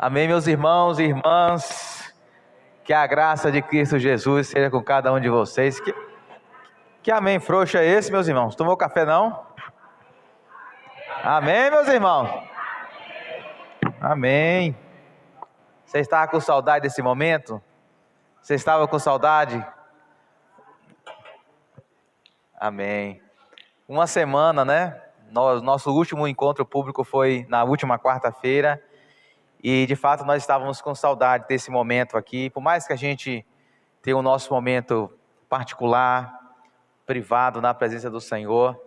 Amém, meus irmãos e irmãs, que a graça de Cristo Jesus seja com cada um de vocês. Que amém frouxo é esse, meus irmãos? Tomou café não? Amém, meus irmãos? Amém. Você estava com saudade desse momento? Você estava com saudade? Amém. Uma semana, né? Nosso último encontro público foi na última quarta-feira. E de fato nós estávamos com saudade desse momento aqui. Por mais que a gente tenha o nosso momento particular, privado na presença do Senhor,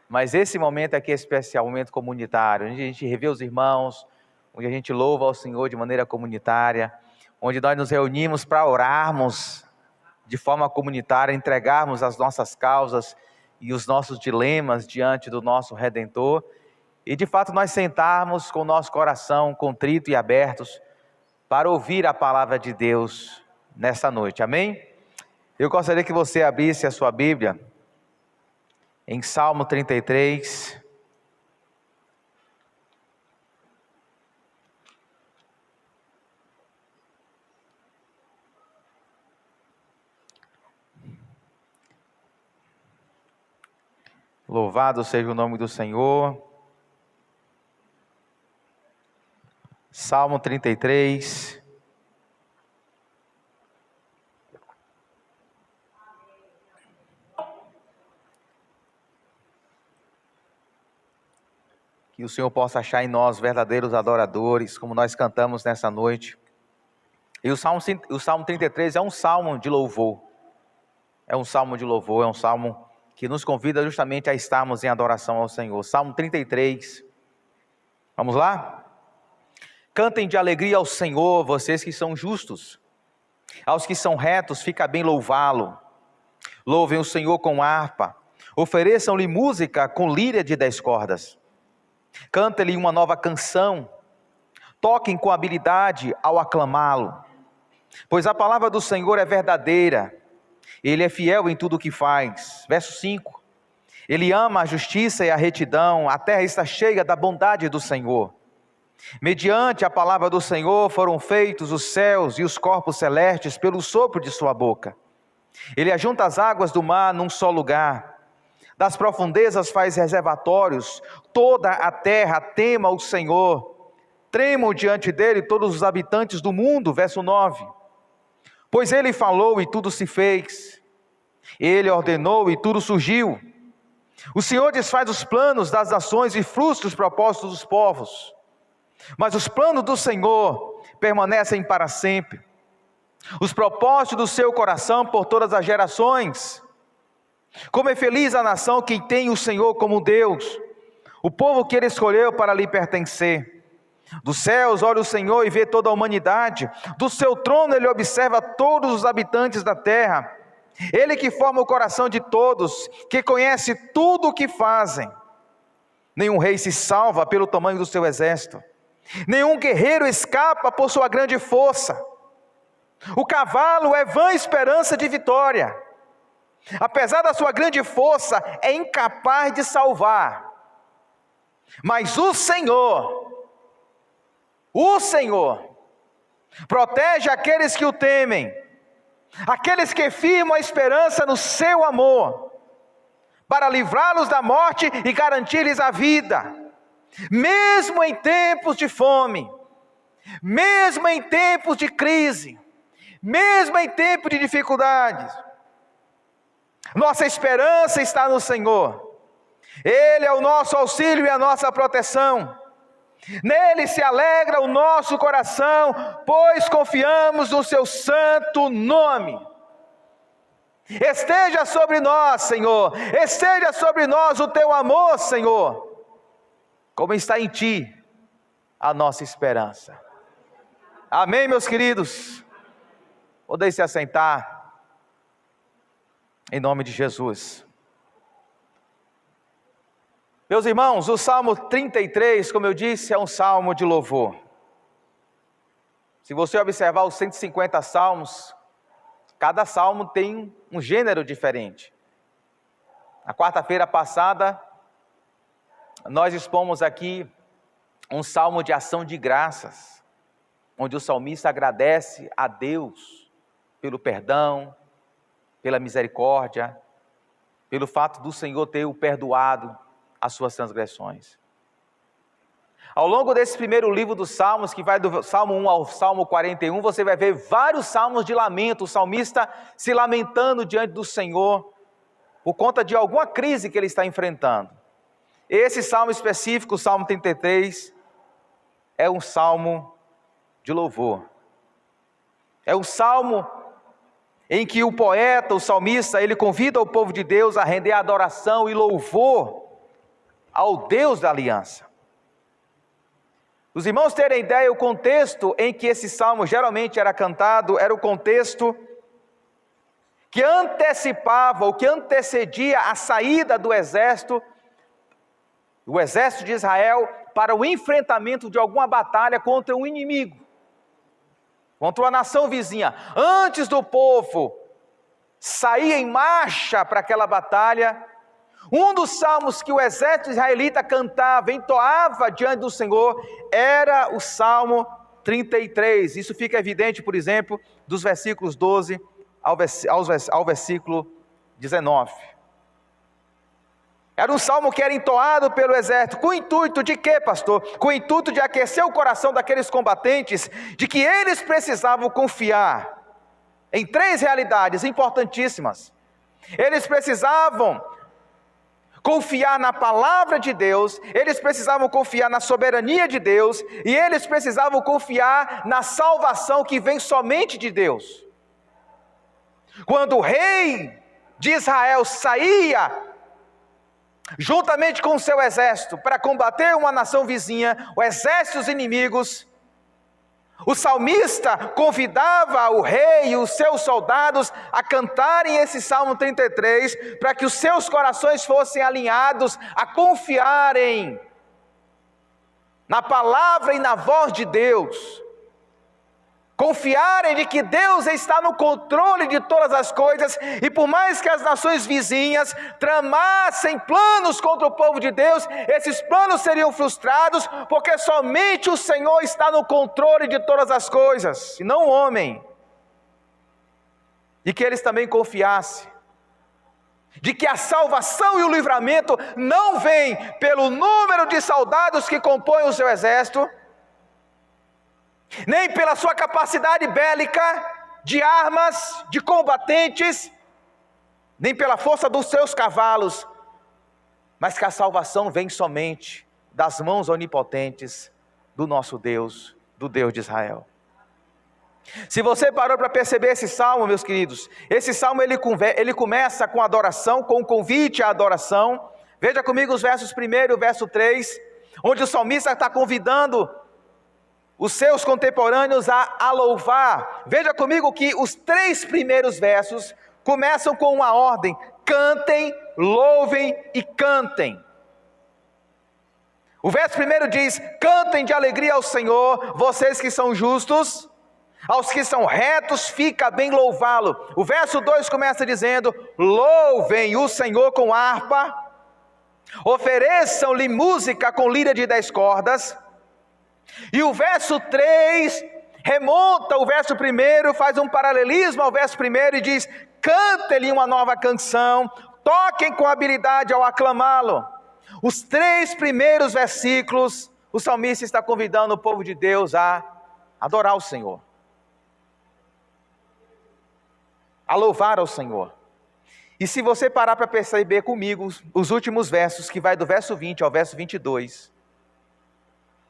mas esse momento aqui é especial, um momento comunitário, onde a gente revê os irmãos, onde a gente louva ao Senhor de maneira comunitária, onde nós nos reunimos para orarmos de forma comunitária, entregarmos as nossas causas e os nossos dilemas diante do nosso Redentor, e de fato nós sentarmos com o nosso coração contrito e abertos para ouvir a palavra de Deus nesta noite, amém? Eu gostaria que você abrisse a sua Bíblia em Salmo 33. Louvado seja o nome do Senhor. Salmo 33. Que o Senhor possa achar em nós verdadeiros adoradores, como nós cantamos nessa noite. E o Salmo 33 é um salmo de louvor. É um salmo de louvor, é um salmo que nos convida justamente a estarmos em adoração ao Senhor. Salmo 33. Vamos lá? Cantem de alegria ao Senhor, vocês que são justos. Aos que são retos, fica bem louvá-lo. Louvem o Senhor com harpa. Ofereçam-lhe música com líria de 10 cordas. Cantem-lhe uma nova canção. Toquem com habilidade ao aclamá-lo. Pois a palavra do Senhor é verdadeira. Ele é fiel em tudo o que faz. Verso 5. Ele ama a justiça e a retidão. A terra está cheia da bondade do Senhor. Mediante a palavra do Senhor foram feitos os céus e os corpos celestes pelo sopro de sua boca. Ele ajunta as águas do mar num só lugar. Das profundezas faz reservatórios. Toda a terra tema o Senhor. Tremam diante dele todos os habitantes do mundo. Verso 9. Pois ele falou e tudo se fez. Ele ordenou e tudo surgiu. O Senhor desfaz os planos das nações e frustra os propósitos dos povos. Mas os planos do Senhor permanecem para sempre. Os propósitos do seu coração por todas as gerações. Como é feliz a nação que tem o Senhor como Deus, o povo que ele escolheu para lhe pertencer. Dos céus olha o Senhor e vê toda a humanidade. Do seu trono ele observa todos os habitantes da terra. Ele que forma o coração de todos, que conhece tudo o que fazem. Nenhum rei se salva pelo tamanho do seu exército. Nenhum guerreiro escapa por sua grande força. O cavalo é vã esperança de vitória. Apesar da sua grande força, é incapaz de salvar. Mas o Senhor, protege aqueles que o temem, aqueles que firmam a esperança no seu amor, para livrá-los da morte e garantir-lhes a vida. Mesmo em tempos de fome, mesmo em tempos de crise, mesmo em tempos de dificuldades, nossa esperança está no Senhor. Ele é o nosso auxílio e a nossa proteção. Nele se alegra o nosso coração, pois confiamos no seu santo nome. Esteja sobre nós, Senhor, esteja sobre nós o teu amor, Senhor, como está em ti a nossa esperança. Amém, meus queridos? Podem se assentar, em nome de Jesus. Meus irmãos, o Salmo 33, como eu disse, é um salmo de louvor. Se você observar os 150 salmos, cada salmo tem um gênero diferente. Na quarta-feira passada, nós expomos aqui um salmo de ação de graças. onde o salmista agradece a Deus pelo perdão, pela misericórdia, pelo fato do Senhor ter o perdoado as suas transgressões. Ao longo desse primeiro livro dos Salmos, que vai do Salmo 1 ao Salmo 41, você vai ver vários salmos de lamento, o salmista se lamentando diante do Senhor, por conta de alguma crise que ele está enfrentando. Esse salmo específico, o Salmo 33, é um salmo de louvor. É um salmo em que o poeta, o salmista, ele convida o povo de Deus a render adoração e louvor ao Deus da aliança. Os irmãos terem ideia, o contexto em que esse salmo geralmente era cantado, era o contexto que antecipava, ou que antecedia a saída do exército de Israel, para o enfrentamento de alguma batalha contra um inimigo, contra uma nação vizinha. Antes do povo sair em marcha para aquela batalha, um dos salmos que o exército israelita cantava, entoava diante do Senhor, era o Salmo 33. Isso fica evidente, por exemplo, dos versículos 12 ao versículo 19. Era um salmo que era entoado pelo exército, com o intuito de quê, pastor? Com o intuito de aquecer o coração daqueles combatentes, de que eles precisavam confiar em três realidades importantíssimas. Eles precisavam confiar na palavra de Deus, eles precisavam confiar na soberania de Deus, e eles precisavam confiar na salvação que vem somente de Deus. Quando o rei de Israel saía juntamente com o seu exército para combater uma nação vizinha, o exército dos inimigos, o salmista convidava o rei e os seus soldados a cantarem esse Salmo 33, para que os seus corações fossem alinhados a confiarem na palavra e na voz de Deus, confiarem de que Deus está no controle de todas as coisas, e por mais que as nações vizinhas tramassem planos contra o povo de Deus, esses planos seriam frustrados, porque somente o Senhor está no controle de todas as coisas, e não o homem. E que eles também confiassem de que a salvação e o livramento não vêm pelo número de soldados que compõem o seu exército, nem pela sua capacidade bélica, de armas, de combatentes, nem pela força dos seus cavalos, mas que a salvação vem somente das mãos onipotentes do nosso Deus, do Deus de Israel. Se você parou para perceber esse salmo, meus queridos, esse salmo ele começa com adoração, com um convite à adoração. Veja comigo os versos 1 e o verso 3, onde o salmista está convidando os seus contemporâneos a louvar. Veja comigo que os 3 primeiros versos começam com uma ordem: cantem, louvem e cantem. O verso 1 diz: cantem de alegria ao Senhor, vocês que são justos, aos que são retos fica bem louvá-lo. O verso 2 começa dizendo: louvem o Senhor com harpa, ofereçam-lhe música com lira de 10 cordas. E o verso 3 remonta o verso 1, faz um paralelismo ao verso 1 e diz: cantem-lhe uma nova canção, toquem com habilidade ao aclamá-lo. Os 3 primeiros versículos, o salmista está convidando o povo de Deus a adorar o Senhor, a louvar ao Senhor. E se você parar para perceber comigo os últimos versos, que vai do verso 20 ao verso 22,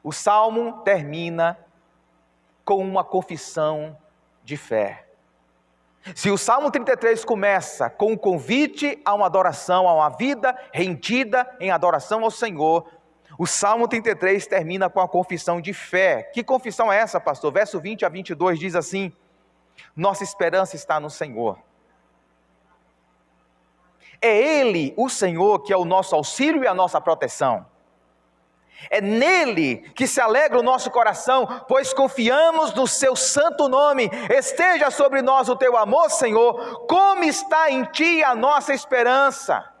o salmo termina com uma confissão de fé. Se o Salmo 33 começa com um convite a uma adoração, a uma vida rendida em adoração ao Senhor, o Salmo 33 termina com a confissão de fé. Que confissão é essa, pastor? Verso 20 a 22 diz assim: nossa esperança está no Senhor. É Ele, o Senhor, que é o nosso auxílio e a nossa proteção. É nele que se alegra o nosso coração, pois confiamos no seu santo nome. Esteja sobre nós o teu amor, Senhor, como está em ti a nossa esperança.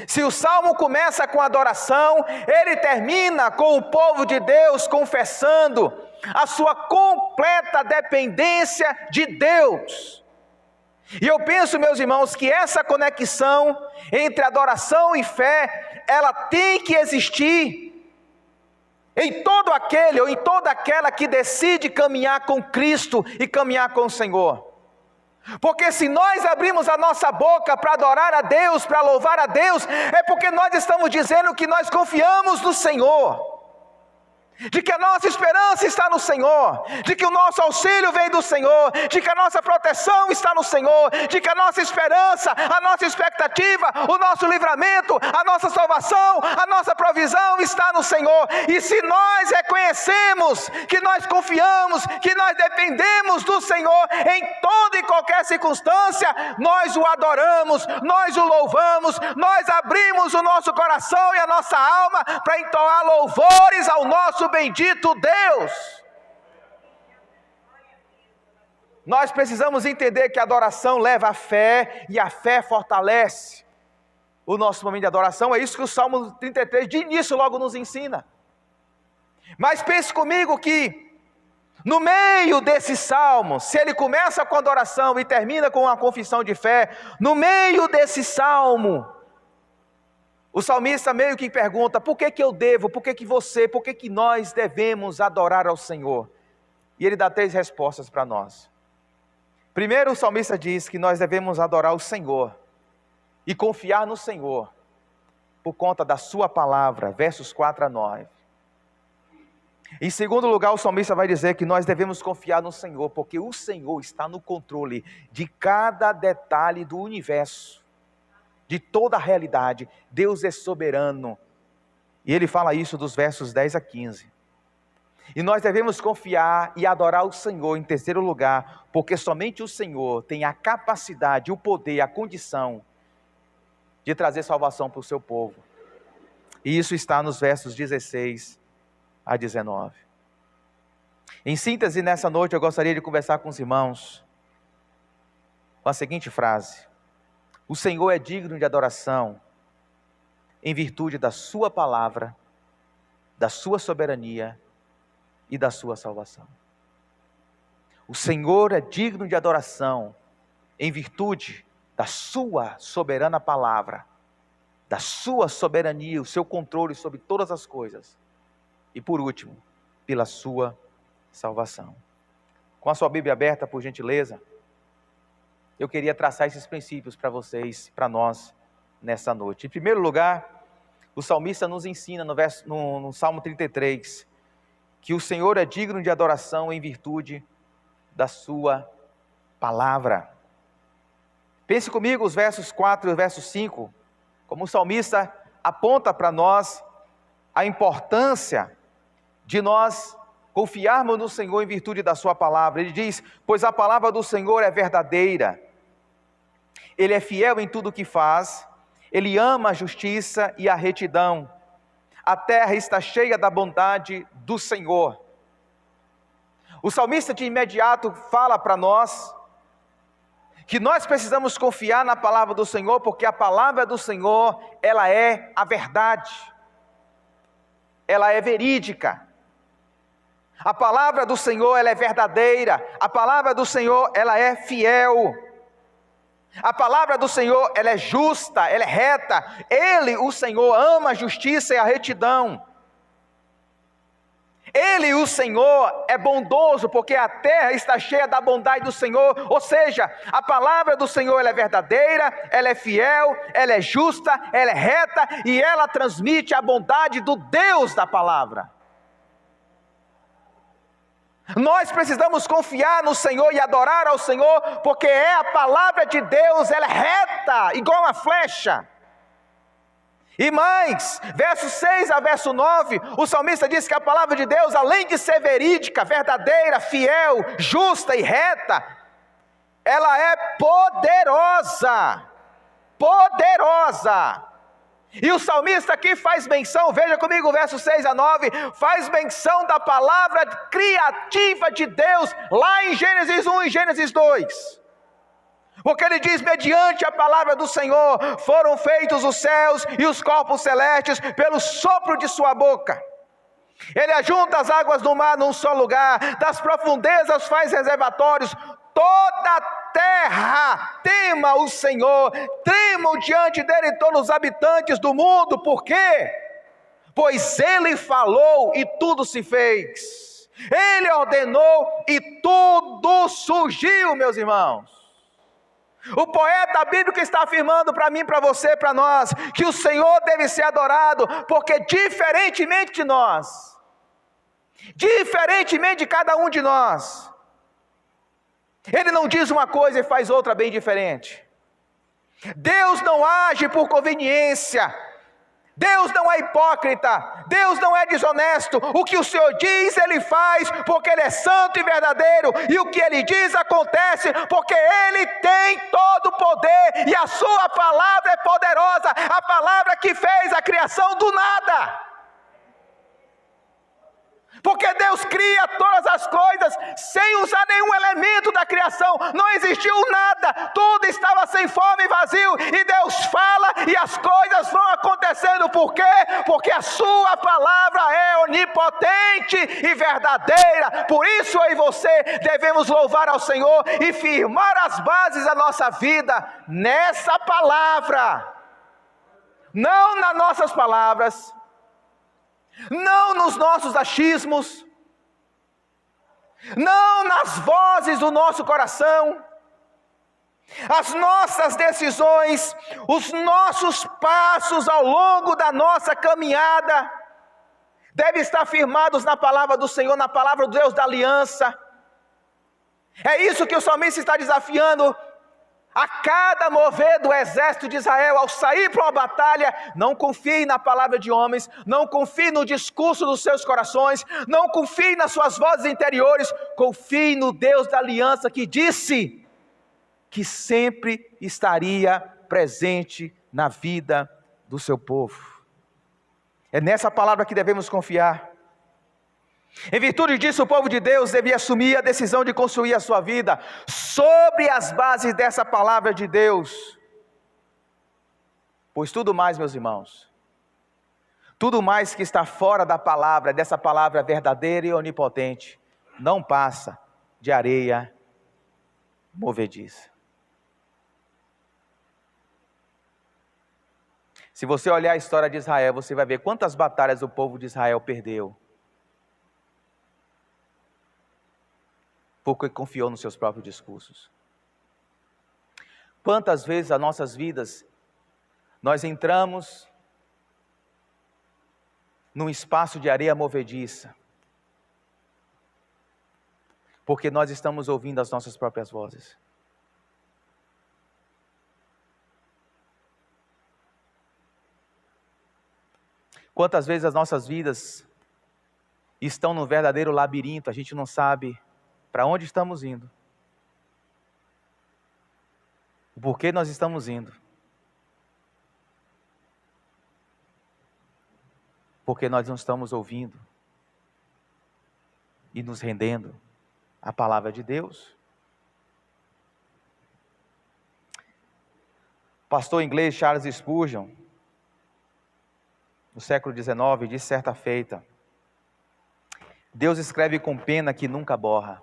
Se o salmo começa com adoração, ele termina com o povo de Deus confessando a sua completa dependência de Deus. E eu penso, meus irmãos, que essa conexão entre adoração e fé, ela tem que existir em todo aquele ou em toda aquela que decide caminhar com Cristo e caminhar com o Senhor. Porque se nós abrimos a nossa boca para adorar a Deus, para louvar a Deus, é porque nós estamos dizendo que nós confiamos no Senhor, de que a nossa esperança está no Senhor, de que o nosso auxílio vem do Senhor, de que a nossa proteção está no Senhor, de que a nossa esperança, a nossa expectativa, o nosso livramento, a nossa salvação, a nossa provisão está no Senhor. E se nós reconhecemos que nós confiamos, que nós dependemos do Senhor em toda e qualquer circunstância, nós o adoramos, nós o louvamos, nós abrimos o nosso coração e a nossa alma para entoar louvores ao nosso bendito Deus. Nós precisamos entender que a adoração leva à fé, e a fé fortalece o nosso momento de adoração. É isso que o Salmo 33 de início logo nos ensina. Mas pense comigo que no meio desse salmo, se ele começa com adoração e termina com uma confissão de fé, no meio desse salmo, o salmista meio que pergunta: por que eu devo, por que você, por que nós devemos adorar ao Senhor? E ele dá 3 respostas para nós. Primeiro, o salmista diz que nós devemos adorar o Senhor e confiar no Senhor por conta da sua palavra, versos 4 a 9. Em segundo lugar, o salmista vai dizer que nós devemos confiar no Senhor, porque o Senhor está no controle de cada detalhe do universo, de toda a realidade. Deus é soberano. E ele fala isso dos versos 10 a 15. E nós devemos confiar e adorar o Senhor em terceiro lugar, porque somente o Senhor tem a capacidade, o poder, a condição de trazer salvação para o seu povo. E isso está nos versos 16 a 19. Em síntese, nessa noite eu gostaria de conversar com os irmãos com a seguinte frase: o Senhor é digno de adoração em virtude da sua palavra, da sua soberania e da sua salvação. O Senhor é digno de adoração em virtude da sua soberana palavra, da sua soberania, o seu controle sobre todas as coisas. E por último, pela sua salvação. Com a sua Bíblia aberta, por gentileza, eu queria traçar esses princípios para vocês, para nós, nessa noite. Em primeiro lugar, o salmista nos ensina no Salmo 33, que o Senhor é digno de adoração em virtude da sua palavra. Pense comigo os versos 4 e o verso 5, como o salmista aponta para nós a importância de nós confiarmos no Senhor em virtude da sua palavra. Ele diz: pois a palavra do Senhor é verdadeira, Ele é fiel em tudo o que faz, Ele ama a justiça e a retidão, a terra está cheia da bondade do Senhor. O salmista de imediato fala para nós que nós precisamos confiar na palavra do Senhor, porque a palavra do Senhor, ela é a verdade, ela é verídica. A palavra do Senhor, ela é verdadeira, a palavra do Senhor, ela é fiel. A palavra do Senhor, ela é justa, ela é reta. Ele, o Senhor, ama a justiça e a retidão. Ele, o Senhor, é bondoso, porque a terra está cheia da bondade do Senhor. Ou seja, a palavra do Senhor, ela é verdadeira, ela é fiel, ela é justa, ela é reta, e ela transmite a bondade do Deus da palavra. Nós precisamos confiar no Senhor e adorar ao Senhor, porque é a palavra de Deus, ela é reta, igual uma flecha. E mais, versos 6 a verso 9, o salmista diz que a palavra de Deus, além de ser verídica, verdadeira, fiel, justa e reta, ela é poderosa, poderosa. E o salmista aqui faz menção, veja comigo o verso 6 a 9, faz menção da palavra criativa de Deus, lá em Gênesis 1 e Gênesis 2. Porque ele diz: mediante a palavra do Senhor foram feitos os céus e os corpos celestes pelo sopro de sua boca. Ele ajunta as águas do mar num só lugar, das profundezas faz reservatórios. Toda a terra tema o Senhor, tremam diante dele todos os habitantes do mundo. Por quê? Pois ele falou e tudo se fez. Ele ordenou e tudo surgiu, meus irmãos. O poeta bíblico está afirmando para mim, para você, para nós, que o Senhor deve ser adorado, porque diferentemente de nós, diferentemente de cada um de nós, Ele não diz uma coisa e faz outra bem diferente. Deus não age por conveniência. Deus não é hipócrita, Deus não é desonesto. O que o Senhor diz, Ele faz, porque Ele é santo e verdadeiro, e o que Ele diz acontece, porque Ele tem todo o poder, e a sua palavra é poderosa, a palavra que fez a criação do nada. Porque Deus cria todas as coisas sem usar nenhum elemento da criação. Não existiu nada, tudo estava sem forma e vazio. E Deus fala e as coisas vão acontecendo. Por quê? Porque a sua palavra é onipotente e verdadeira. Por isso eu e você devemos louvar ao Senhor e firmar as bases da nossa vida nessa palavra. Não nas nossas palavras, não nos nossos achismos, não nas vozes do nosso coração. As nossas decisões, os nossos passos ao longo da nossa caminhada devem estar firmados na palavra do Senhor, na palavra do Deus da aliança. É isso que o salmista está desafiando a cada mover do exército de Israel. Ao sair para uma batalha, não confie na palavra de homens, não confie no discurso dos seus corações, não confie nas suas vozes interiores, confie no Deus da aliança, que disse que sempre estaria presente na vida do seu povo. É nessa palavra que devemos confiar. Em virtude disso, o povo de Deus devia assumir a decisão de construir a sua vida sobre as bases dessa palavra de Deus. Pois tudo mais, meus irmãos, tudo mais que está fora da palavra, dessa palavra verdadeira e onipotente, não passa de areia movediça. Se você olhar a história de Israel, você vai ver quantas batalhas o povo de Israel perdeu, porque confiou nos seus próprios discursos. Quantas vezes as nossas vidas, nós entramos num espaço de areia movediça, porque nós estamos ouvindo as nossas próprias vozes. Quantas vezes as nossas vidas estão num verdadeiro labirinto, a gente não sabe para onde estamos indo, o porquê nós estamos indo, porque nós não estamos ouvindo e nos rendendo à palavra de Deus. O pastor inglês Charles Spurgeon, no século XIX, disse certa feita: Deus escreve com pena que nunca borra,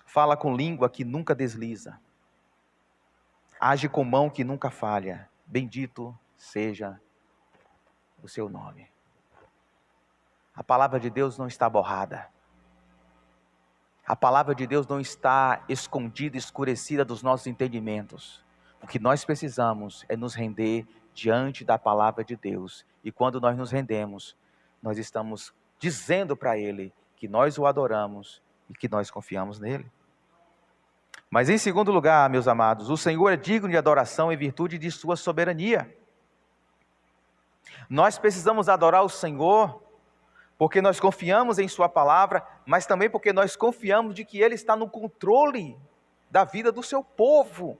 fala com língua que nunca desliza, age com mão que nunca falha, bendito seja o seu nome. A palavra de Deus não está borrada, a palavra de Deus não está escondida, escurecida dos nossos entendimentos. O que nós precisamos é nos render diante da palavra de Deus, e quando nós nos rendemos, nós estamos dizendo para Ele que nós o adoramos e que nós confiamos nele. Mas em segundo lugar, meus amados, o Senhor é digno de adoração em virtude de sua soberania. Nós precisamos adorar o Senhor porque nós confiamos em sua palavra, mas também porque nós confiamos de que Ele está no controle da vida do seu povo.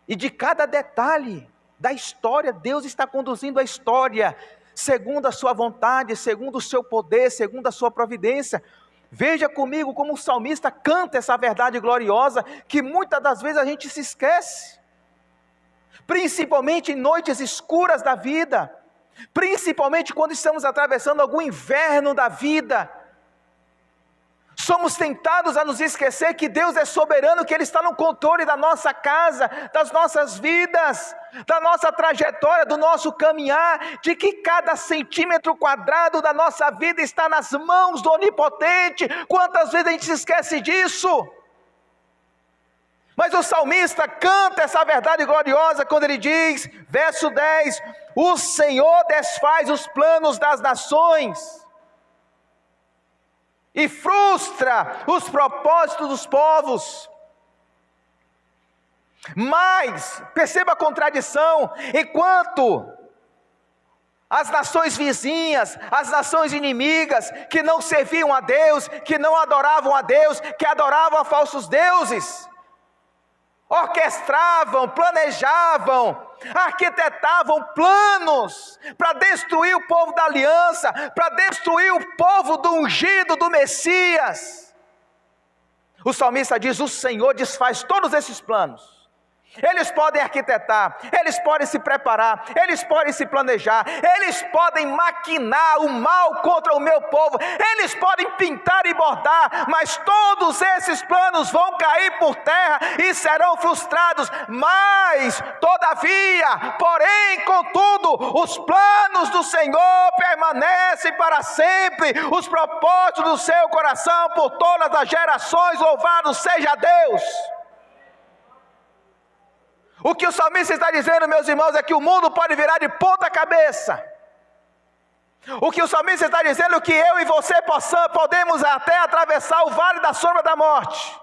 E de cada detalhe da história, Deus está conduzindo a história segundo a sua vontade, segundo o seu poder, segundo a sua providência. Veja comigo como o salmista canta essa verdade gloriosa, que muitas das vezes a gente se esquece, principalmente em noites escuras da vida, principalmente quando estamos atravessando algum inverno da vida. Somos tentados a nos esquecer que Deus é soberano, que Ele está no controle da nossa casa, das nossas vidas, da nossa trajetória, do nosso caminhar, de que cada centímetro quadrado da nossa vida está nas mãos do Onipotente. Quantas vezes a gente se esquece disso? Mas o salmista canta essa verdade gloriosa quando ele diz, verso 10, o Senhor desfaz os planos das nações e frustra os propósitos dos povos. Mas, perceba a contradição, enquanto as nações vizinhas, as nações inimigas, que não serviam a Deus, que não adoravam a Deus, que adoravam a falsos deuses, orquestravam, planejavam, arquitetavam planos para destruir o povo da aliança, para destruir o povo do ungido, do Messias. O salmista diz, o Senhor desfaz todos esses planos. Eles podem arquitetar, eles podem se preparar, eles podem se planejar, eles podem maquinar o mal contra o meu povo, eles podem pintar e bordar, mas todos esses planos vão cair por terra e serão frustrados. Mas, todavia, porém, contudo, os planos do Senhor permanecem para sempre, os propósitos do seu coração por todas as gerações, louvado seja Deus. O que o salmista está dizendo, meus irmãos, é que o mundo pode virar de ponta cabeça. O que o salmista está dizendo é que eu e você podemos até atravessar o vale da sombra da morte.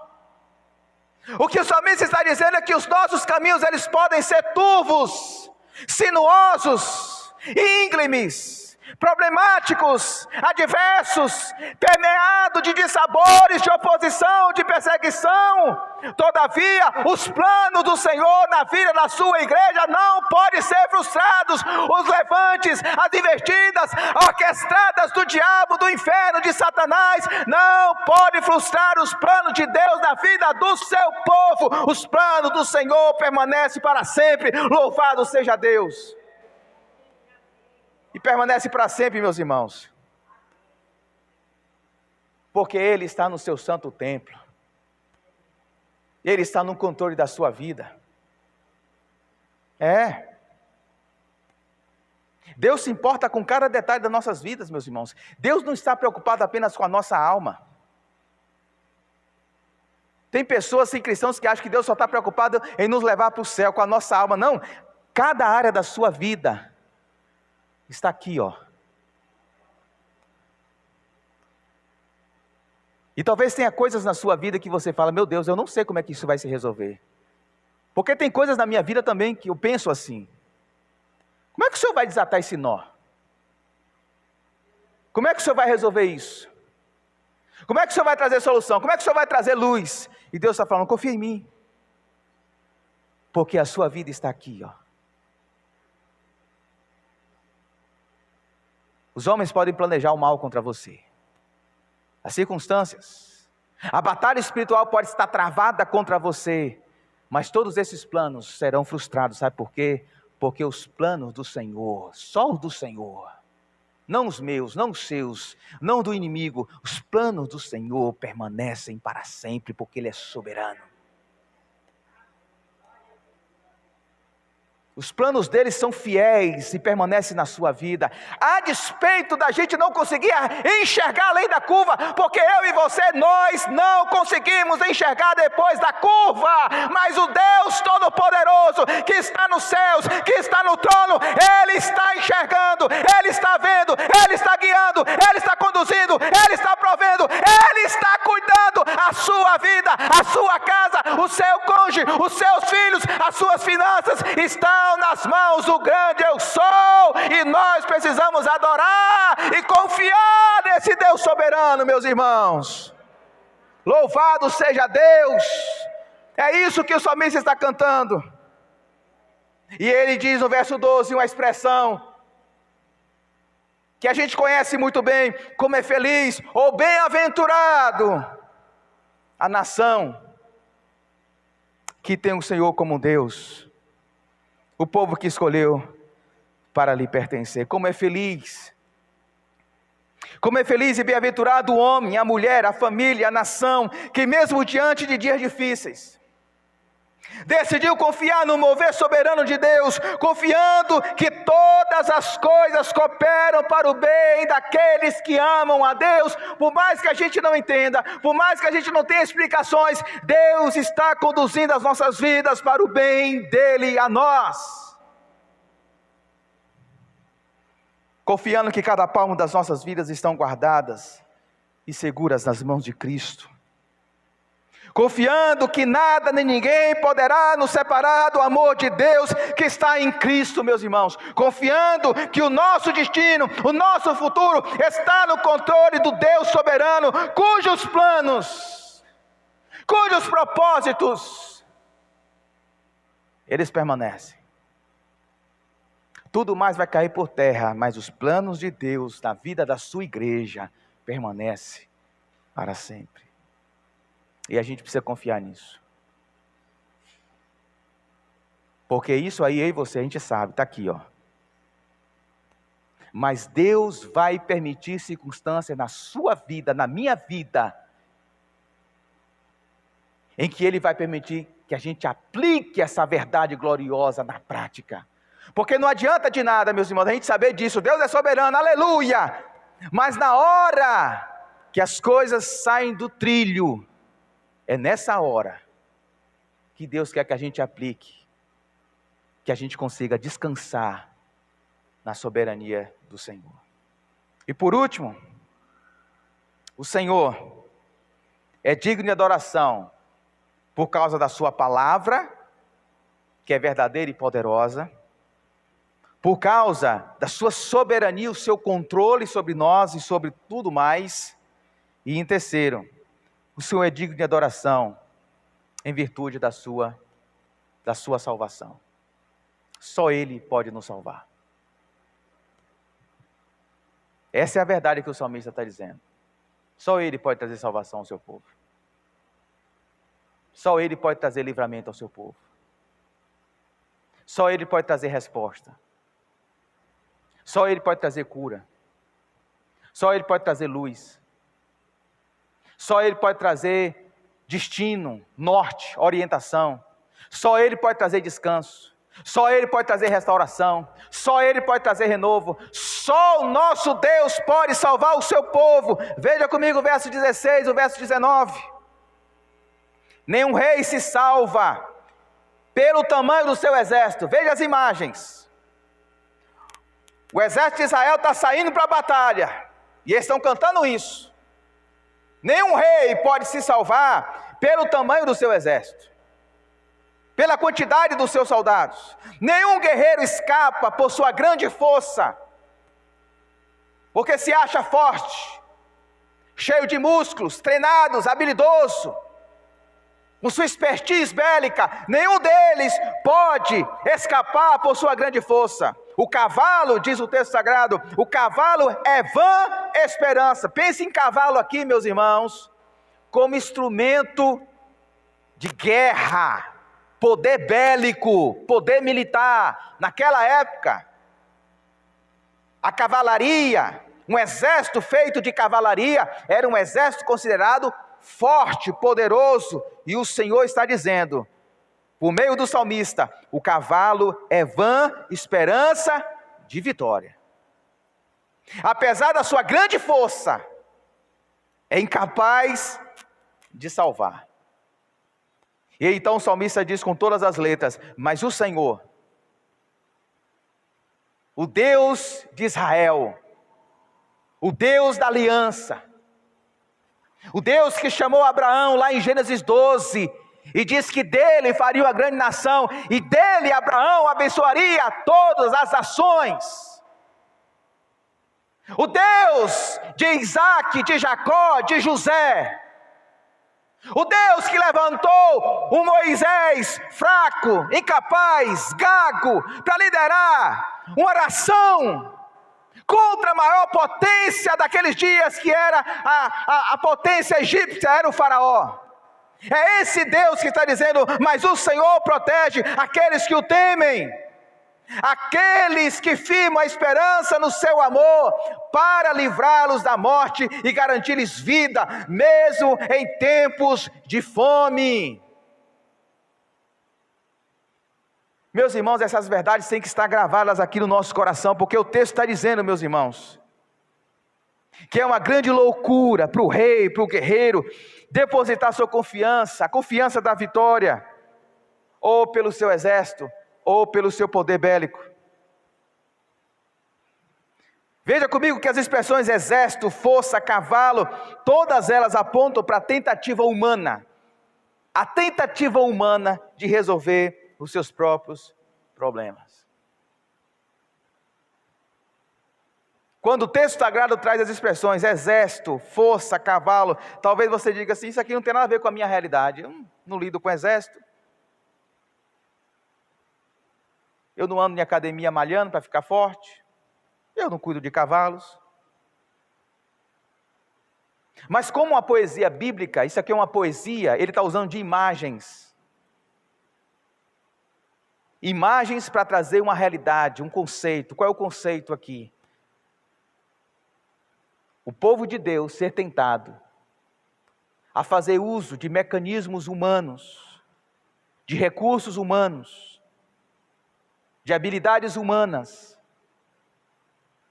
O que o salmista está dizendo é que os nossos caminhos eles podem ser turvos, sinuosos, íngremes, problemáticos, adversos, permeados de dissabores, de oposição, de perseguição. Todavia, os planos do Senhor na vida da sua igreja não podem ser frustrados. Os levantes, as investidas, orquestradas do diabo, do inferno, de Satanás, não podem frustrar os planos de Deus na vida do seu povo. Os planos do Senhor permanecem para sempre. Louvado seja Deus. E permanece para sempre, meus irmãos, porque Ele está no seu santo templo, Ele está no controle da sua vida. Deus se importa com cada detalhe das nossas vidas, meus irmãos. Deus não está preocupado apenas com a nossa alma. Tem pessoas, assim, cristãos, que acham que Deus só está preocupado em nos levar para o céu, com a nossa alma. Não, cada área da sua vida está aqui, ó. E talvez tenha coisas na sua vida que você fala, meu Deus, eu não sei como é que isso vai se resolver. Porque tem coisas na minha vida também que eu penso assim. Como é que o Senhor vai desatar esse nó? Como é que o Senhor vai resolver isso? Como é que o Senhor vai trazer solução? Como é que o Senhor vai trazer luz? E Deus está falando, confia em mim. Porque a sua vida está aqui, ó. Os homens podem planejar o mal contra você. As circunstâncias. A batalha espiritual pode estar travada contra você. Mas todos esses planos serão frustrados. Sabe por quê? Porque os planos do Senhor, só os do Senhor, não os meus, não os seus, não do inimigo, os planos do Senhor permanecem para sempre, porque Ele é soberano. Os planos deles são fiéis e permanecem na sua vida, a despeito da gente não conseguir enxergar além da curva, porque eu e você, nós não conseguimos enxergar depois da curva, mas o Deus Todo-Poderoso, que está nos céus, que está no trono, Ele está enxergando, Ele está vendo, Ele está guiando, Ele está conduzindo, Ele está provendo, Ele está cuidando a sua vida, a sua casa, o seu cônjuge, os seus filhos, as suas finanças, estão nas mãos do grande eu sou, e nós precisamos adorar e confiar nesse Deus soberano, meus irmãos. Louvado seja Deus. É isso que o salmista está cantando. E ele diz no verso 12 uma expressão que a gente conhece muito bem, como é feliz ou bem-aventurado a nação que tem o Senhor como Deus, o povo que escolheu para lhe pertencer. Como é feliz e bem-aventurado o homem, a mulher, a família, a nação, que mesmo diante de dias difíceis, decidiu confiar no mover soberano de Deus, confiando que todas as coisas cooperam para o bem daqueles que amam a Deus. Por mais que a gente não entenda, por mais que a gente não tenha explicações, Deus está conduzindo as nossas vidas para o bem dele a nós. Confiando que cada palmo das nossas vidas estão guardadas e seguras nas mãos de Cristo. Confiando que nada nem ninguém poderá nos separar do amor de Deus que está em Cristo, meus irmãos. Confiando que o nosso destino, o nosso futuro está no controle do Deus soberano, cujos planos, cujos propósitos, eles permanecem. Tudo mais vai cair por terra, mas os planos de Deus na vida da sua igreja permanecem para sempre. E a gente precisa confiar nisso. Porque isso aí, eu e você, a gente sabe, está aqui, ó. Mas Deus vai permitir circunstâncias na sua vida, na minha vida, em que Ele vai permitir que a gente aplique essa verdade gloriosa na prática. Porque não adianta de nada, meus irmãos, a gente saber disso. Deus é soberano, aleluia. Mas na hora que as coisas saem do trilho, é nessa hora que Deus quer que a gente aplique, que a gente consiga descansar na soberania do Senhor. E por último, o Senhor é digno de adoração por causa da sua palavra, que é verdadeira e poderosa, por causa da sua soberania, o seu controle sobre nós e sobre tudo mais. E em terceiro, o Senhor é digno de adoração em virtude da sua salvação. Só Ele pode nos salvar. Essa é a verdade que o salmista está dizendo. Só Ele pode trazer salvação ao seu povo. Só Ele pode trazer livramento ao seu povo. Só Ele pode trazer resposta. Só Ele pode trazer cura. Só Ele pode trazer luz. Só Ele pode trazer destino, norte, orientação. Só Ele pode trazer descanso. Só Ele pode trazer restauração. Só Ele pode trazer renovo. Só o nosso Deus pode salvar o seu povo. Veja comigo o verso 16, o verso 19. Nenhum rei se salva pelo tamanho do seu exército. Veja as imagens. O exército de Israel está saindo para a batalha. E eles estão cantando isso. Nenhum rei pode se salvar pelo tamanho do seu exército, pela quantidade dos seus soldados. Nenhum guerreiro escapa por sua grande força, porque se acha forte, cheio de músculos, treinados, habilidoso, com sua expertise bélica. Nenhum deles pode escapar por sua grande força. O cavalo, diz o texto sagrado, o cavalo é vã esperança. Pense em cavalo aqui, meus irmãos, como instrumento de guerra, poder bélico, poder militar. Naquela época, a cavalaria, um exército feito de cavalaria, era um exército considerado forte, poderoso. E o Senhor está dizendo, por meio do salmista, o cavalo é vã esperança de vitória. Apesar da sua grande força, é incapaz de salvar. E então o salmista diz com todas as letras, mas o Senhor, o Deus de Israel, o Deus da aliança, o Deus que chamou Abraão lá em Gênesis 12, e diz que dele faria uma grande nação, e dele Abraão abençoaria todas as nações. O Deus de Isaac, de Jacó, de José, o Deus que levantou o Moisés fraco, incapaz, gago, para liderar uma oração contra a maior potência daqueles dias, que era a potência egípcia, era o faraó. É esse Deus que está dizendo: mas o Senhor protege aqueles que o temem, aqueles que firmam a esperança no seu amor, para livrá-los da morte e garantir-lhes vida, mesmo em tempos de fome. Meus irmãos, essas verdades têm que estar gravadas aqui no nosso coração, porque o texto está dizendo, meus irmãos, que é uma grande loucura para o rei, para o guerreiro, depositar sua confiança, a confiança da vitória, ou pelo seu exército, ou pelo seu poder bélico. Veja comigo que as expressões exército, força, cavalo, todas elas apontam para a tentativa humana, de resolver os seus próprios problemas. Quando o texto sagrado traz as expressões exército, força, cavalo, talvez você diga assim: isso aqui não tem nada a ver com a minha realidade. Eu não lido com exército. Eu não ando em academia malhando para ficar forte. Eu não cuido de cavalos. Mas como uma poesia bíblica, isso aqui é uma poesia, ele está usando de imagens. Imagens para trazer uma realidade, um conceito. Qual é o conceito aqui? O povo de Deus ser tentado a fazer uso de mecanismos humanos, de recursos humanos, de habilidades humanas,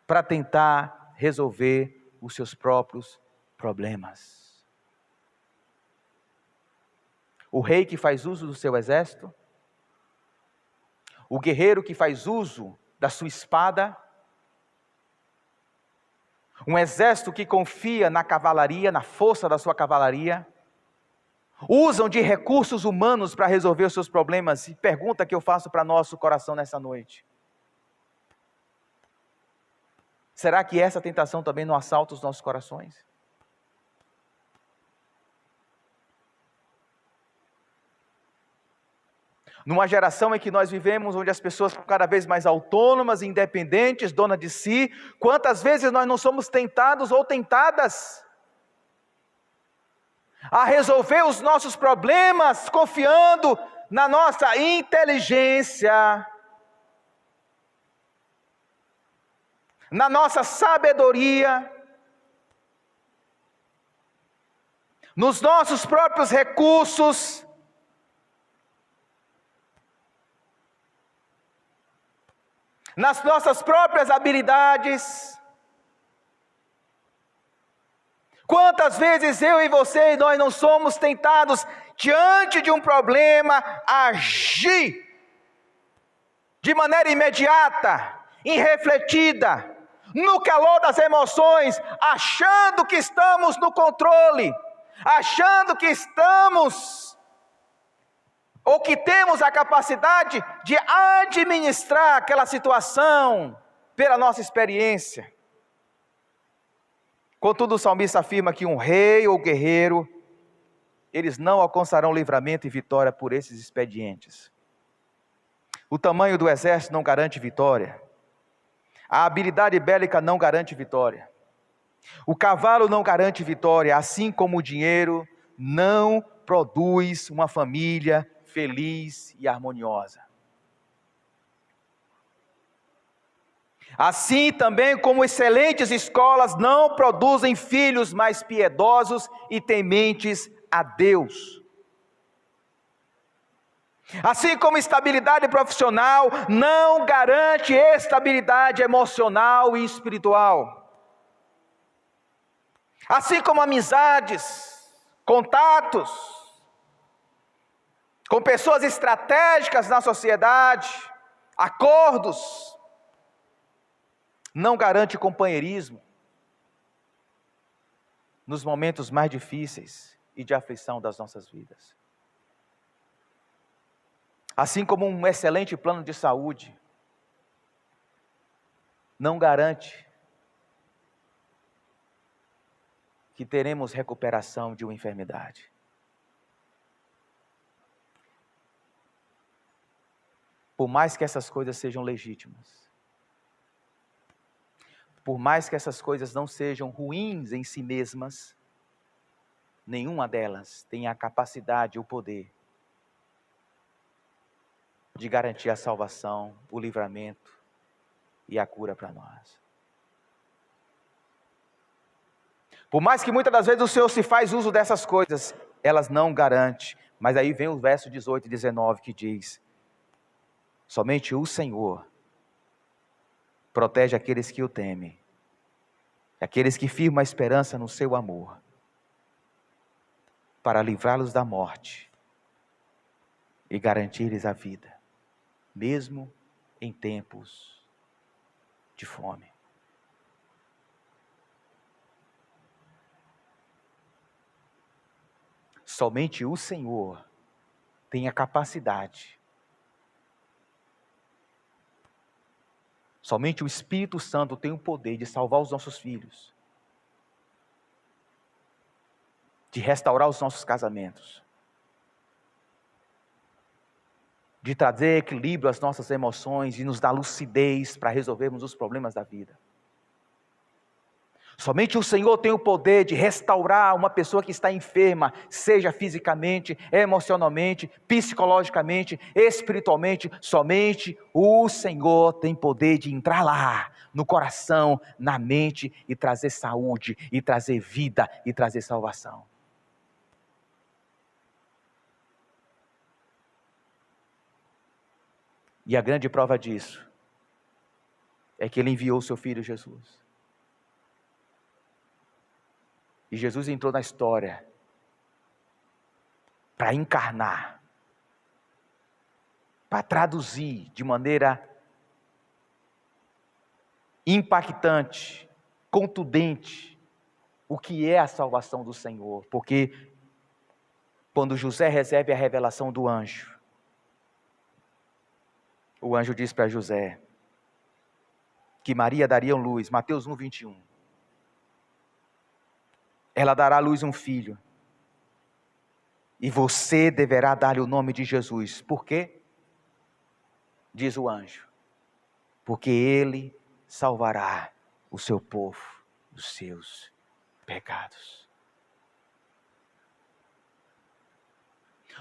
para tentar resolver os seus próprios problemas. O rei que faz uso do seu exército, o guerreiro que faz uso da sua espada, um exército que confia na cavalaria, na força da sua cavalaria, usam de recursos humanos para resolver os seus problemas. E pergunta que eu faço para nosso coração nessa noite: será que essa tentação também não assalta os nossos corações? Numa geração em que nós vivemos, onde as pessoas são cada vez mais autônomas, independentes, donas de si, quantas vezes nós não somos tentados ou tentadas a resolver os nossos problemas, confiando na nossa inteligência, na nossa sabedoria, nos nossos próprios recursos, nas nossas próprias habilidades. Quantas vezes eu e você, nós não somos tentados, diante de um problema, a agir de maneira imediata, irrefletida, no calor das emoções, achando que estamos no controle, achando que estamos, ou que temos a capacidade de administrar aquela situação, pela nossa experiência. Contudo, o salmista afirma que um rei ou guerreiro, eles não alcançarão livramento e vitória por esses expedientes. O tamanho do exército não garante vitória. A habilidade bélica não garante vitória. O cavalo não garante vitória, assim como o dinheiro não produz uma família feliz e harmoniosa. Assim também como excelentes escolas não produzem filhos mais piedosos e tementes a Deus. Assim como estabilidade profissional não garante estabilidade emocional e espiritual. Assim como amizades, contatos com pessoas estratégicas na sociedade, acordos, não garante companheirismo nos momentos mais difíceis e de aflição das nossas vidas. Assim como um excelente plano de saúde não garante que teremos recuperação de uma enfermidade. Por mais que essas coisas sejam legítimas, por mais que essas coisas não sejam ruins em si mesmas, nenhuma delas tem a capacidade e o poder de garantir a salvação, o livramento e a cura para nós. Por mais que muitas das vezes o Senhor se faz uso dessas coisas, elas não garantem. Mas aí vem o verso 18 e 19 que diz: somente o Senhor protege aqueles que o temem, aqueles que firmam a esperança no seu amor, para livrá-los da morte e garantir-lhes a vida, mesmo em tempos de fome. Somente o Senhor tem a capacidade, somente o Espírito Santo tem o poder de salvar os nossos filhos, de restaurar os nossos casamentos, de trazer equilíbrio às nossas emoções e nos dar lucidez para resolvermos os problemas da vida. Somente o Senhor tem o poder de restaurar uma pessoa que está enferma, seja fisicamente, emocionalmente, psicologicamente, espiritualmente. Somente o Senhor tem poder de entrar lá, no coração, na mente, e trazer saúde, e trazer vida, e trazer salvação. E a grande prova disso é que Ele enviou o seu Filho Jesus. E Jesus entrou na história para encarnar, para traduzir de maneira impactante, contundente, o que é a salvação do Senhor. Porque quando José recebe a revelação do anjo, o anjo diz para José que Maria daria luz, Mateus 1, 21. Ela dará à luz um filho, e você deverá dar-lhe o nome de Jesus. Por quê? Diz o anjo: porque ele salvará o seu povo dos seus pecados.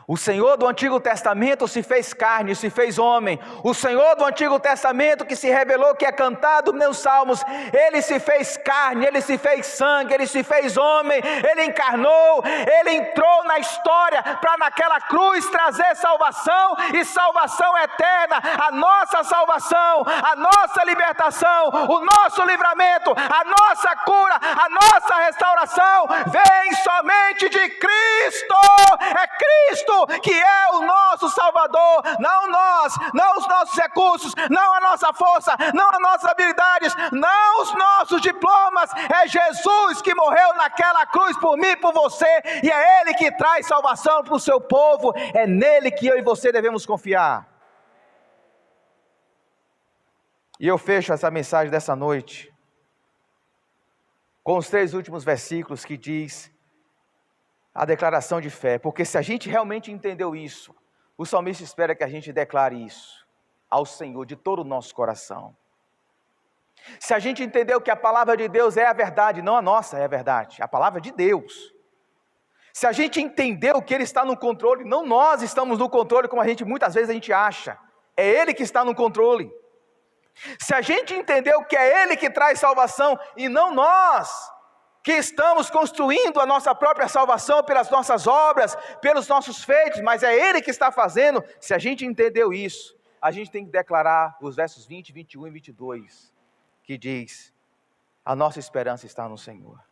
O Senhor do Antigo Testamento se fez carne, se fez homem. O Senhor do Antigo Testamento que se revelou, que é cantado nos Salmos, Ele se fez carne, Ele se fez sangue, Ele se fez homem, Ele encarnou, Ele entrou na história para naquela cruz trazer salvação e salvação eterna. A nossa salvação, a nossa libertação, o nosso livramento, a nossa cura, a nossa restauração vem somente de Cristo. É Cristo que é o nosso Salvador, não nós, não os nossos recursos, não a nossa força, não as nossas habilidades, não os nossos diplomas. É Jesus que morreu naquela cruz por mim e por você, e é Ele que traz salvação para o seu povo. É nele que eu e você devemos confiar. E eu fecho essa mensagem dessa noite com os 3 últimos versículos que diz a declaração de fé, porque se a gente realmente entendeu isso, o salmista espera que a gente declare isso ao Senhor de todo o nosso coração. Se a gente entendeu que a palavra de Deus é a verdade, não a nossa é a verdade, a palavra de Deus. Se a gente entendeu que Ele está no controle, não nós estamos no controle como muitas vezes a gente acha, é Ele que está no controle. Se a gente entendeu que é Ele que traz salvação e não nós, que estamos construindo a nossa própria salvação pelas nossas obras, pelos nossos feitos, mas é Ele que está fazendo. Se a gente entendeu isso, a gente tem que declarar os versos 20, 21 e 22, que diz: a nossa esperança está no Senhor.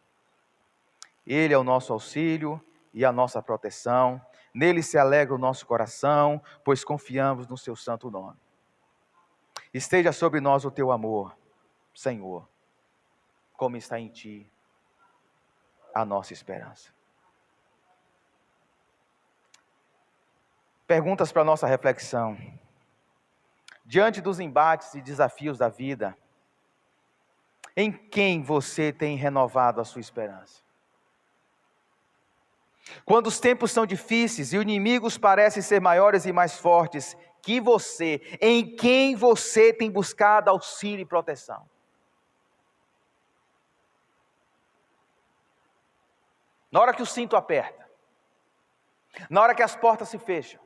Ele é o nosso auxílio e a nossa proteção, nele se alegra o nosso coração, pois confiamos no seu santo nome. Esteja sobre nós o teu amor, Senhor, como está em ti a nossa esperança. Perguntas para a nossa reflexão. Diante dos embates e desafios da vida, em quem você tem renovado a sua esperança? Quando os tempos são difíceis e os inimigos parecem ser maiores e mais fortes que você, em quem você tem buscado auxílio e proteção? na hora que o cinto aperta, na hora que as portas se fecham,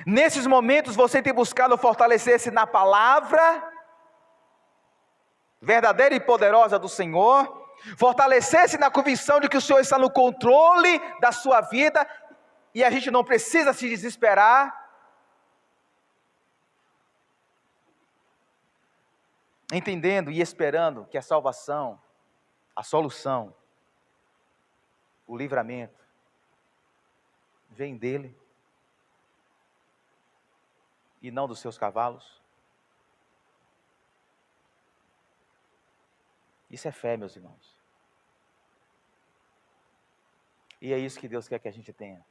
nesses momentos você tem buscado fortalecer-se na palavra verdadeira e poderosa do Senhor, fortalecer-se na convicção de que o Senhor está no controle da sua vida, e a gente não precisa se desesperar, entendendo e esperando que a salvação, a solução, o livramento, vem dele, e não dos seus cavalos. Isso é fé, meus irmãos. E é isso que Deus quer que a gente tenha.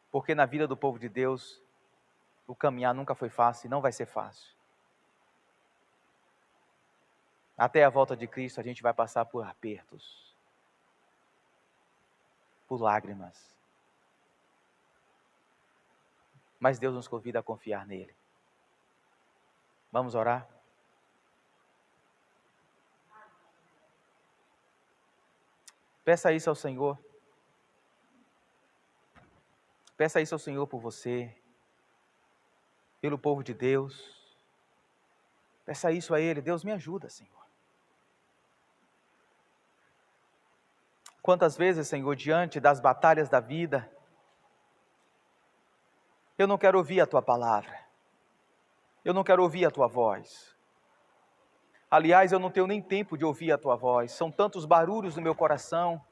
Porque na vida do povo de Deus, o caminhar nunca foi fácil e não vai ser fácil. Até a volta de Cristo a gente vai passar por apertos, por lágrimas. Mas Deus nos convida a confiar nele. Vamos orar? Peça isso ao Senhor. Peça isso ao Senhor por você, pelo povo de Deus. Peça isso a Ele. Deus, me ajuda, Senhor. Quantas vezes, Senhor, diante das batalhas da vida, eu não quero ouvir a Tua palavra. Eu não quero ouvir a Tua voz. Aliás, eu não tenho nem tempo de ouvir a Tua voz. São tantos barulhos no meu coração,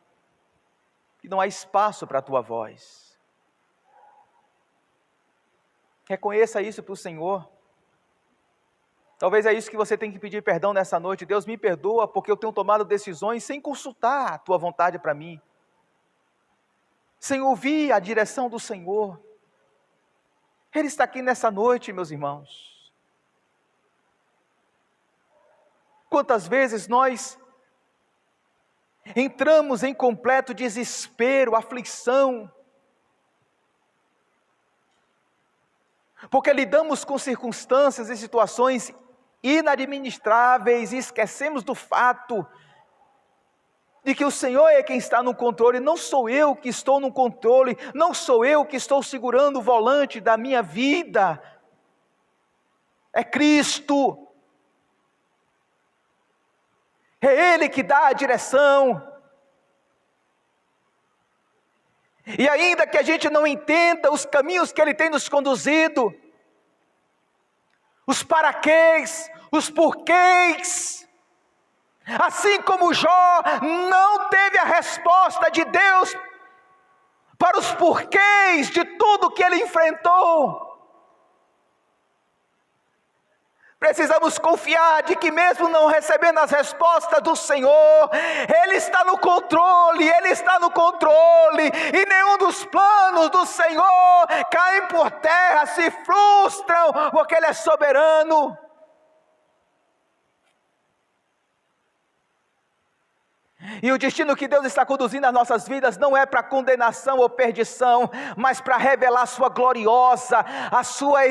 que não há espaço para a Tua voz. Reconheça isso para o Senhor. Talvez é isso que você tem que pedir perdão nessa noite. Deus, me perdoa porque eu tenho tomado decisões sem consultar a Tua vontade para mim, sem ouvir a direção do Senhor. Ele está aqui nessa noite, meus irmãos. Quantas vezes nós entramos em completo desespero, aflição, porque lidamos com circunstâncias e situações inadministráveis e esquecemos do fato de que o Senhor é quem está no controle. Não sou eu que estou no controle, não sou eu que estou segurando o volante da minha vida, é Cristo, é Ele que dá a direção. E ainda que a gente não entenda os caminhos que Ele tem nos conduzido, os paraquês, os porquês, assim como Jó não teve a resposta de Deus para os porquês de tudo que ele enfrentou, precisamos confiar de que mesmo não recebendo as respostas do Senhor, Ele está no controle, Ele está no controle, e nenhum dos planos do Senhor caem por terra, se frustram, porque Ele é soberano. E o destino que Deus está conduzindo as nossas vidas não é para condenação ou perdição, mas para revelar a sua gloriosa, a sua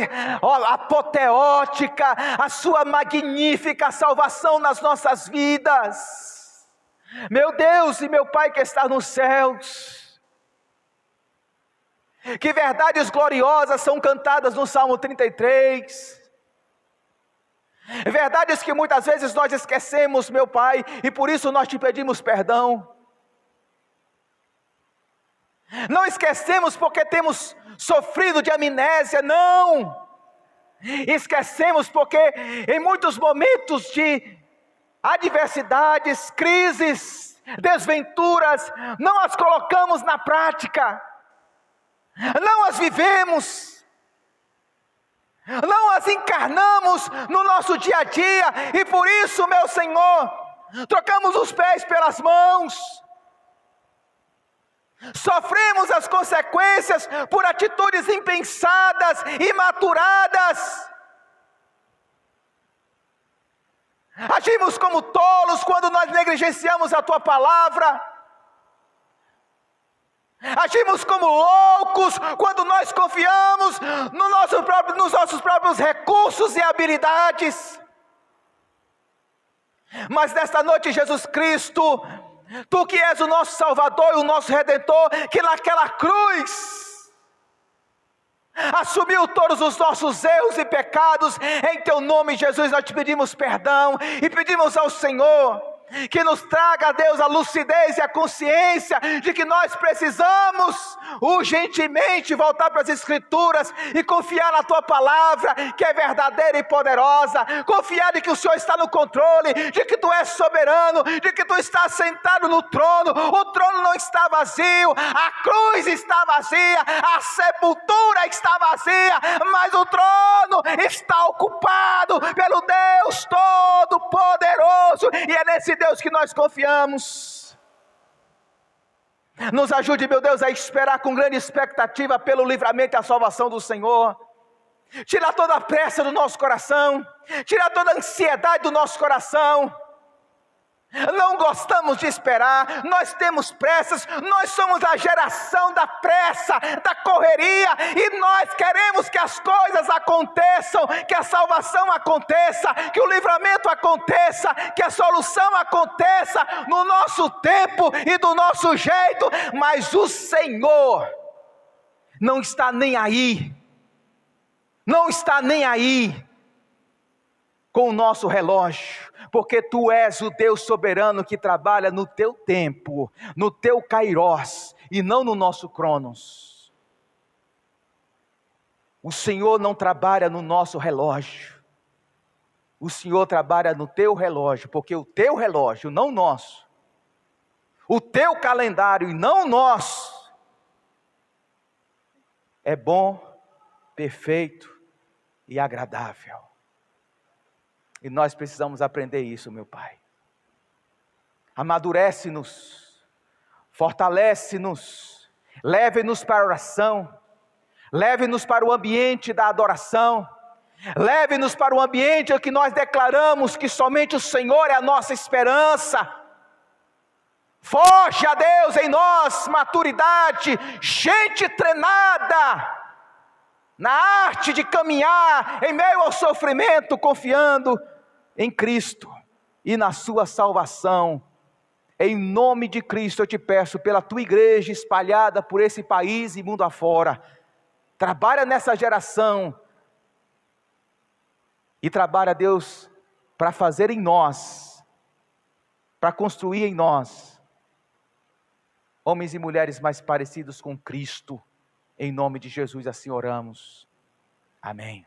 apoteótica, a sua magnífica salvação nas nossas vidas. Meu Deus e meu Pai que está nos céus, que verdades gloriosas são cantadas no Salmo 33, verdades que muitas vezes nós esquecemos, meu Pai, e por isso nós te pedimos perdão. Não esquecemos porque temos sofrido de amnésia, não. Esquecemos porque em muitos momentos de adversidades, crises, desventuras, não as colocamos na prática, não as vivemos, não as encarnamos no nosso dia a dia, e por isso, meu Senhor, trocamos os pés pelas mãos, sofremos as consequências por atitudes impensadas, imaturadas, agimos como tolos quando nós negligenciamos a Tua palavra, Agimos como loucos quando nós confiamos nos nossos próprios recursos e habilidades. Mas nesta noite, Jesus Cristo, Tu que és o nosso Salvador e o nosso Redentor, que naquela cruz assumiu todos os nossos erros e pecados, em Teu nome, Jesus, nós te pedimos perdão e pedimos ao Senhor que nos traga, Deus, a lucidez e a consciência de que nós precisamos urgentemente voltar para as Escrituras e confiar na Tua palavra, que é verdadeira e poderosa, confiar de que o Senhor está no controle, de que Tu és soberano, de que Tu estás sentado no trono. O trono não está vazio, a cruz está vazia, a sepultura está vazia, mas o trono está ocupado pelo Deus Todo-Poderoso, e é nesse Deus que nós confiamos. Nos ajude, meu Deus, a esperar com grande expectativa pelo livramento e a salvação do Senhor. Tira toda a pressa do nosso coração, tira toda a ansiedade do nosso coração. Não gostamos de esperar, nós temos pressas, nós somos a geração da pressa, da correria, e nós queremos que as coisas aconteçam, que a salvação aconteça, que o livramento aconteça, que a solução aconteça no nosso tempo e do nosso jeito, mas o Senhor não está nem aí, não está nem aí com o nosso relógio, porque Tu és o Deus soberano que trabalha no Teu tempo, no Teu kairós, e não no nosso cronos. O Senhor não trabalha no nosso relógio, o Senhor trabalha no Teu relógio, porque o Teu relógio, não o nosso, o Teu calendário e não o nosso, é bom, perfeito e agradável. E nós precisamos aprender isso, meu Pai. Amadurece-nos, fortalece-nos, leve-nos para a oração, leve-nos para o ambiente da adoração, leve-nos para o ambiente em que nós declaramos que somente o Senhor é a nossa esperança. Forge a Deus em nós maturidade, gente treinada na arte de caminhar em meio ao sofrimento, confiando em Cristo e na sua salvação. Em nome de Cristo eu te peço, pela tua igreja espalhada por esse país e mundo afora, trabalha nessa geração e trabalha, Deus, para fazer em nós, para construir em nós homens e mulheres mais parecidos com Cristo. Em nome de Jesus assim oramos. Amém.